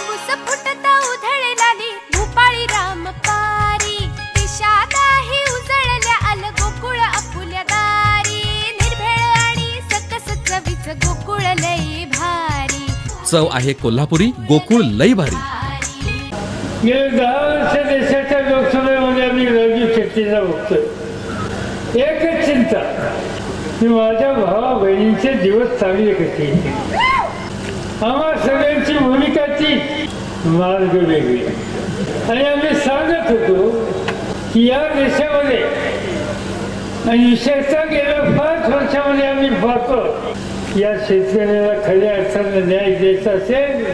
कापूस फुटता उधळलाली भूपाळी रामपारी दिशादाही उजळल्या आल गोकुळ आपुल्या दारी निर्भेळ आणि सकस चवीच गोकुळ लई भारी चव आहे कोल्हापुरी गोकुळ लई भारी। गेले 10 वर्ष देशाच्या लोकसभेमध्ये आम्ही राजू शेट्टीला बघतोय। एकच चिंता की माझ्या भावा बहिणींचे दिवस चांगले कसे येतील। आम्हा सगळ्यांची भूमिका ती मार्ग वेगळी आणि आम्ही सांगत होतो की या देशामध्ये आणि विशेषतः गेल्या 5 वर्षामध्ये आम्ही पाहतो या शेतकऱ्याला खऱ्या अर्थानं न्याय द्यायचा असेल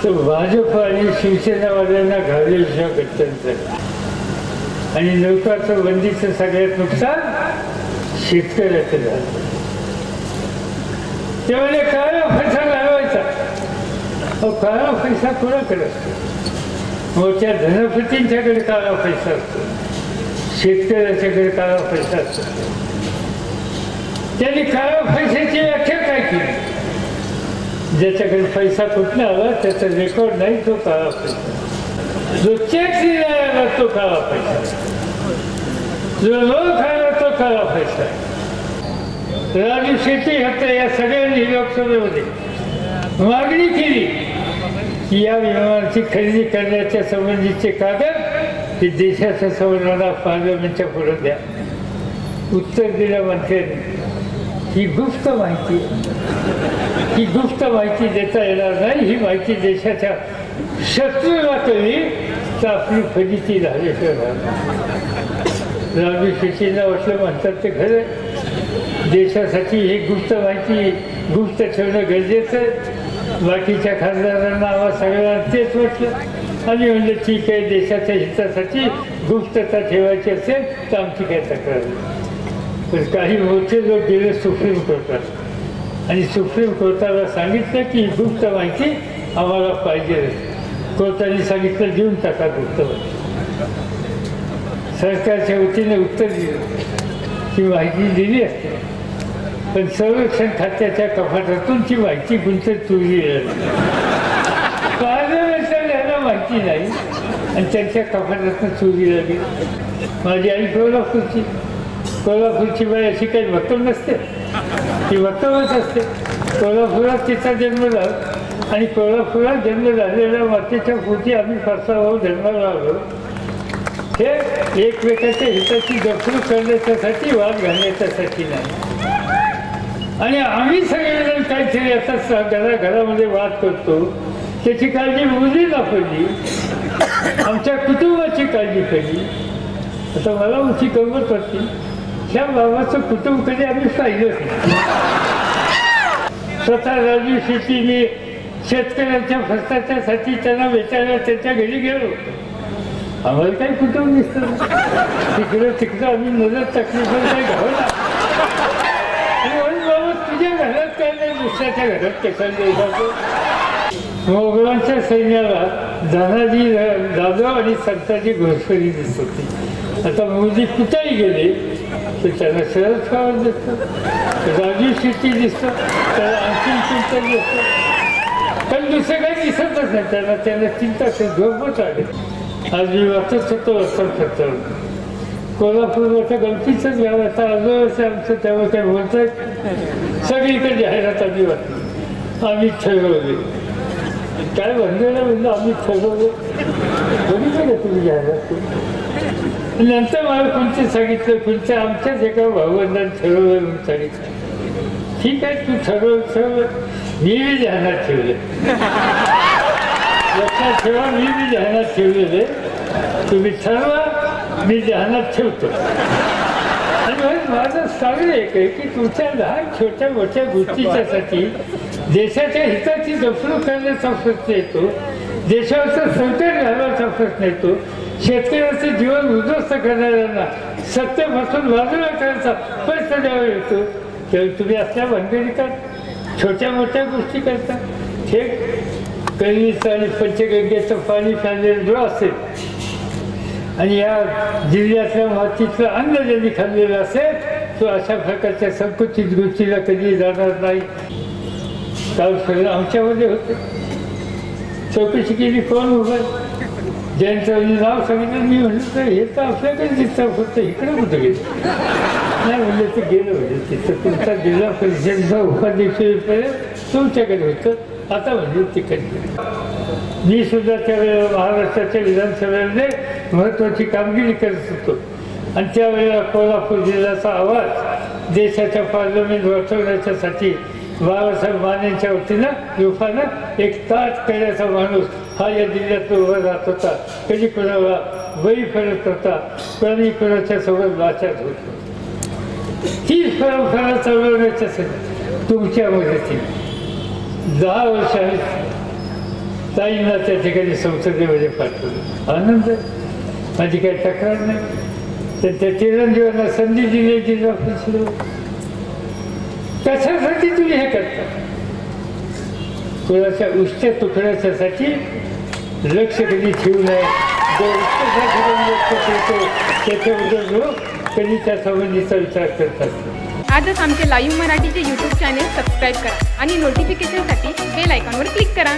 तर भाजप आणि शिवसेनावाल्यांना घालल्याशिवाय गत्यंतर आणि नौकाचं बंदीचं सगळ्यात नुकसान शेतकऱ्याचं झालं। त्यामुळे काळा पैसा घालवायचा काळा पैसा कोणाकडे असतो? मोठ्या धनपतींच्याकडे काळा पैसा असतो, शेतकऱ्याच्याकडे काळा पैसा असतो। त्यांनी काळा पैशाची व्याख्या काय केली? ज्याच्याकडे पैसा कुठला आला त्याचा रेकॉर्ड नाही तो काळा पैसा, जो चेक दिला आला तो काळा पैसा, जो लोक आला तो काळा पैसा। राजू शेट्टी होता या सगळ्यांनी लोकसभेमध्ये मागणी केली की या विमानाची खरेदी करण्याच्या संबंधीचे कागद हे देशाच्या संवर्धना पार्लमेंटच्या पुढे द्या। उत्तर दिलं मंत्र्यांनी ही गुप्त माहिती, ही गुप्त माहिती देता येणार नाही। ही माहिती देशाच्या शत्रूला कळली तर आपली फजिती झाल्याशिवाय राजू शेट्टीला वाटलं म्हणतात ते खरं, देशासाठी ही गुप्त माहिती गुप्त ठेवणं गरजेचं आहे। बाकीच्या खासदारांना आम्हा सगळ्यांना तेच वाटलं। आम्ही म्हणलं ठीक आहे, देशाच्या हितासाठी गुप्तता ठेवायची असेल तर आमची काय तक्रार नाही। पण काही मोठे लोक गेले सुप्रीम कोर्टात आणि सुप्रीम कोर्टाला सांगितलं की ही गुप्त माहिती आम्हाला पाहिजे। कोर्टाने सांगितलं देऊन टाका गुप्त माहिती। सरकारच्या वतीने उत्तर दिलं की माहिती दिली असते पण संरक्षण खात्याच्या कपाटातून ती माहिती गुंतत चोरी झाली। पार्लमेंटला माहिती नाही आणि त्यांच्या कपाटातून चोरी झाली। माझी आई कोल्हापूरची बाई अशी काही वक्तव्य नसते, ती वक्तव्यच असते। कोल्हापुरात तिचा जन्म झाला आणि कोल्हापुरात जन्म झालेल्या मातेच्या पोटी आम्ही 5 भाऊ जन्माला आलो। हे एकमेकाच्या हिताची जपणूक करण्याच्यासाठी वाद घालण्याच्यासाठी नाही। आणि आम्ही सगळेजण काहीतरी आता घरामध्ये वाद करतो त्याची काळजी मुलीला पडली, आमच्या कुटुंबाची काळजी पडली। आता मला उंची गंमत वाटते, ह्या बाबाचं कुटुंब कधी आम्ही पाहिलंच नाही। स्वतः राजू शेट्टीने शेतकऱ्यांच्या फसण्यासाठी त्यांना भेटायला त्यांच्या घरी गेलो। आम्हाला काही कुटुंब दिसतं तिकडं आम्ही नजर टाकली पण काही घावला आणि म्हणून बाबा तुझ्या घरात काय नाही दुसऱ्याच्या घरात कशाला जातो। मोगलांच्या सैन्याला धनाजी जाधव आणि संताजी घोषकरी दिसत होती। आता मोदी कुठेही गेले तर त्यांना शरद पवार दिसतं, राजू शेट्टी दिसतं, त्याला आणखीन चिंता दिसतं, पण दुसरं काही दिसतच नाही त्यांना चिंता झोपच आली। आज मी वाचत होतो वर्तमानपत्रावर कोल्हापूरच्या गमतीचंच गाव आता आजोबाचं आमचं त्यामुळे काय बोलतायत सगळीकडे जाहिरात आम्ही वाटली आम्ही ठरवले काय म्हणलेलं म्हणजे आम्ही ठरवलं बघितलं तुम्ही जाहिरात। नंतर मला कोणते सांगितलं कोणत्या आमच्याच एका भावंडाने ठरवलं म्हणून सांगितलं। ठीक आहे तू ठरवलं मी बी जाहिरात ठेवले, लक्षात ठेवा मी बी ध्यानात ठेवलेले, तुम्ही ठरवा मी ध्यानात ठेवतो। आणि माझं चांगलं एक आहे की तुमच्या लहान छोट्या मोठ्या गोष्टीच्यासाठी देशाच्या हिताची जपणूक करण्याचा प्रश्न येतो, देशावरचं संकट घालण्याचा प्रश्न येतो, शेतकऱ्याचं जीवन उद्ध्वस्त करणाऱ्यांना सत्तेपासून बाजूला करण्याचा प्रश्न द्यावा येतो। तेव्हा तुम्ही असल्या भानगडी का छोट्या मोठ्या गोष्टी करता। हे कैलीचं आणि पंचगंगेचं पाणी प्यायलेलं जो असेल आणि या जिल्ह्यातल्या मातीतलं अन्न ज्यांनी खाल्लेलं असेल तो अशा प्रकारच्या संकुचित गोष्टीला कधी जाणार नाही। काल सगळं आमच्यामध्ये होतं, चौकशी केली, कोण उभं ज्यांचं नाव सांगितलं. मी म्हणलं तर हे तर आपल्याकडे दिसतं, फक्त इकडे कुठं गेलं नाही म्हणलं तर गेलं म्हणजे तिथं तुमचा जिल्हा परिषदेचा उपाध्यक्षपर्यंत तुमच्याकडे होतं, आता म्हणजे तिकडे गेलं. मी सुद्धा त्यावेळेला महाराष्ट्राच्या विधानसभेमध्ये महत्त्वाची कामगिरी करत होतो आणि त्यावेळेला कोल्हापूर जिल्ह्याचा आवाज देशाच्या पार्लमेंट वाचवण्याच्यासाठी बाबासाहेब मानेंच्या वतीनं युफानं एक ताट करण्याचा माणूस हा या जिल्ह्यात उभा राहत होता. कधी कोणाला वही करत होता, कोणी कोणाच्या सोबत लाचार होत. तीच परंपरा चालवण्याच्यासाठी तुमच्या मदतीने 10 वर्ष आहेत ताईंना त्या ठिकाणी संसदेमध्ये पाठवलं. आनंद, माझी काही तक्रार नाही. तर त्या चिरंजीवांना संधी दिली जिल्हा परिषदेवर. कशासाठी तुम्ही हे करता? कोणाच्या उष्ट्या तुकड्याच्यासाठी लक्ष कधी ठेवू नये. जो लक्ष ठेवतो त्याच्याबद्दल कधी त्या संबंधीचा विचार करत असतो. आजच आमचे लाईव्ह मराठीचे यूट्यूब चॅनेल सबस्क्राईब करा आणि नोटिफिकेशनसाठी बेल आयकॉनवर क्लिक करा.